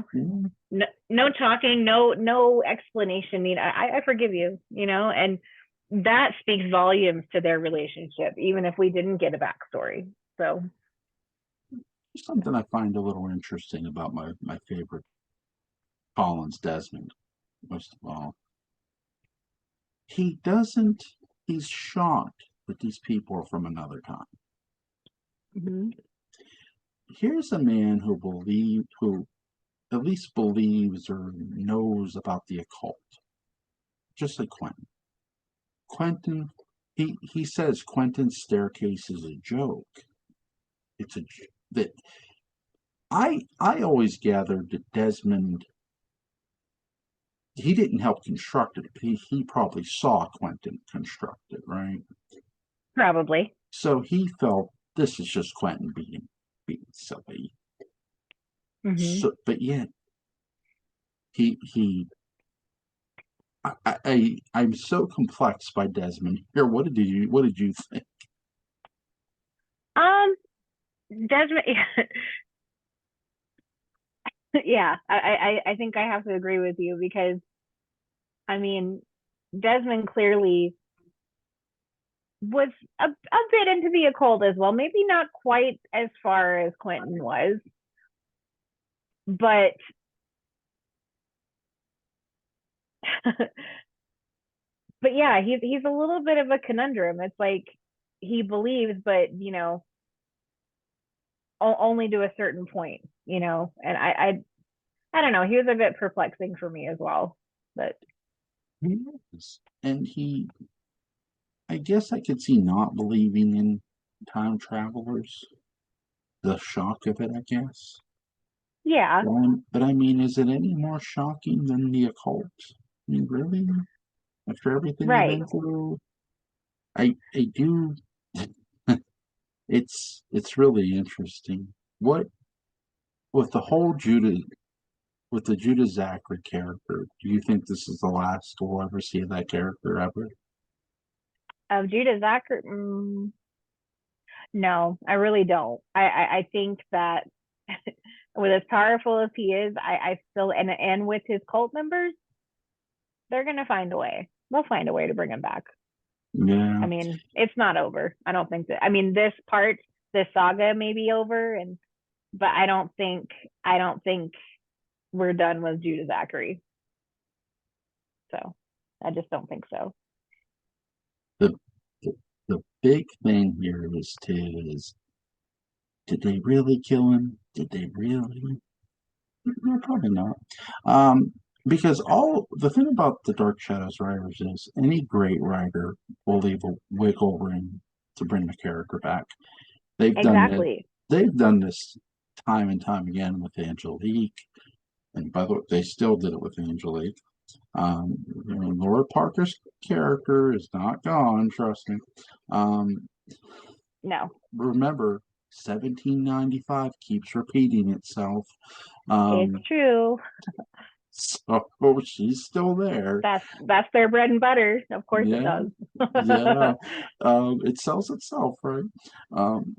No, no talking, no explanation need. I forgive you, and that speaks volumes to their relationship, even if we didn't get a backstory. So Something I find a little interesting about my favorite Collins Desmond, most of all. He doesn't, he's shocked that these people are from another time. mm-hmm. Here's a man who at least believes or knows about the occult, just like Quentin. Quentin, he says Quentin's staircase is a joke. It's a that I always gathered that Desmond, he didn't help construct it. He probably saw Quentin construct it, right? Probably. So he felt this is just Quentin being silly. Mm-hmm. So, but yet he I'm so complex by Desmond here. What did you think? Um, Desmond, yeah, I think I have to agree with you because I mean, Desmond clearly was a bit into the occult as well. Maybe not quite as far as Quentin was, but but yeah, he's a little bit of a conundrum. It's like he believes, but only to a certain point, And I don't know. He was a bit perplexing for me as well. But Yes. And I guess I could see not believing in time travelers, the shock of it, I guess. yeah, But I mean, is it any more shocking than the occult? I mean, really? After everything we've right. been through, I do. It's really interesting. What with the whole Judah with the Judah Zachary character? Do you think this is the last we'll ever see of that character ever? Of Judah Zachary, no, I really don't. I think that with as powerful as he is, I still and with his cult members, they're gonna find a way. They'll find a way to bring him back. Yeah, I mean, it's not over. I don't think that. I mean, this saga may be over, but I don't think we're done with Judah Zachary. So I just don't think so. the the, the big thing here is did they really kill him? Did they really? No, probably not. Um, because all the thing about the Dark Shadows writers is any great writer will leave a wiggle room to bring the character back. They've done it. Exactly. They've done this time and time again with Angelique, and by the way, they still did it with Angelique. Laura Parker's character is not gone. Trust me. Um, No, remember, 1795 keeps repeating itself. it's Um, true. so she's still there. That's their bread and butter. Of course it Yeah, does. yeah. It sells itself, right? Um,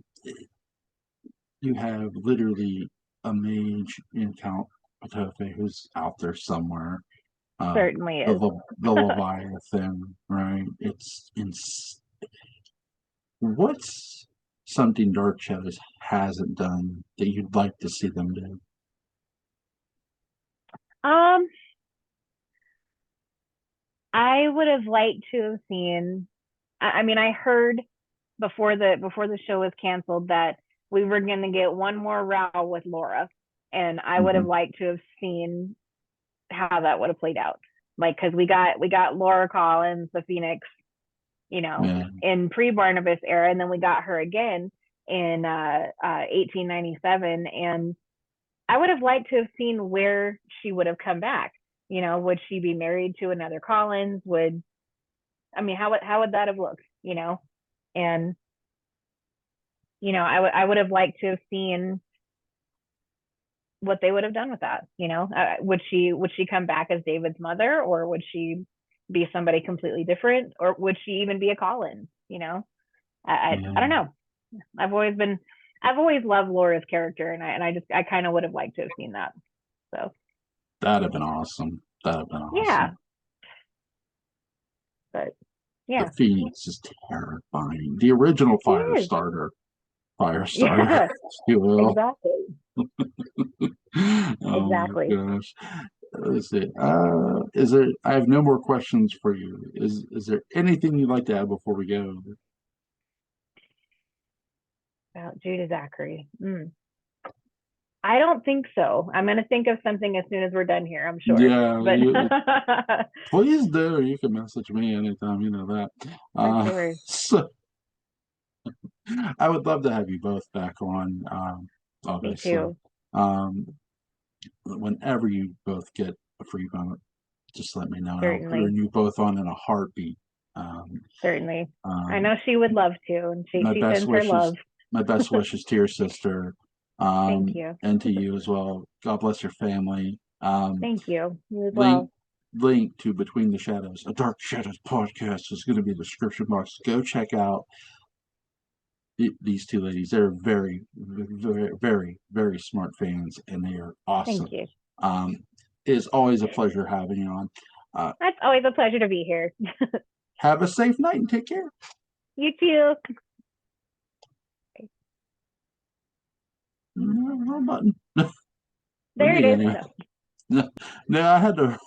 you have literally a mage in Count Patofe who's out there somewhere. Uh, Certainly the is. the Leviathan, right? What's something Dark Shadows hasn't done that you'd like to see them do? um, I would have liked to have seen. I mean, I heard before the show was canceled that we were going to get one more row with Laura, and I would have Mhm. liked to have seen how that would have played out. Like, because we got Laura Collins, the Phoenix, Yeah, in pre Barnabas era, and then we got her again in 1897, and I would have liked to have seen where she would have come back. Would she be married to another Collins? How would that have looked? And I would have liked to have seen what they would have done with that. Would she come back as David's mother, or would she be somebody completely different, or would she even be a Collins? I don't yeah. know. I've always loved Laura's character, and I kind of would have liked to have seen that. So That'd have been awesome. That'd have been yeah, awesome. but The yeah, Phoenix is terrifying. The original she is. fire starter, Yeah, if you will. exactly, Oh my exactly. gosh. Let's see. Is there? I have no more questions for you. Is there anything you'd like to add before we go? About Judah Zachary. I don't think so. I'm gonna think of something as soon as we're done here. I'm sure, Yeah, but please do. You can message me anytime. You know that. for sure. So I would love to have you both back on. Me Obviously, too. um, whenever you both get a free moment, just let me know, and I'll Certainly, bring you both on in a heartbeat. Um, certainly. I um, know she would love to, and she my she best sends her wishes, love. my best wishes to your sister, Thank you. and to you as well. God bless your family. Thank you. You as link well. link to Between the Shadows, a Dark Shadows podcast is going to be in the description box. Go check out these two ladies. They're very, very, very, very smart fans, and they are Thank awesome. you. It's always a pleasure having you on. That's always a pleasure to be here. Have a safe night and take care. You too. No, wrong button. For There it me, is. anyway. No. No, I had to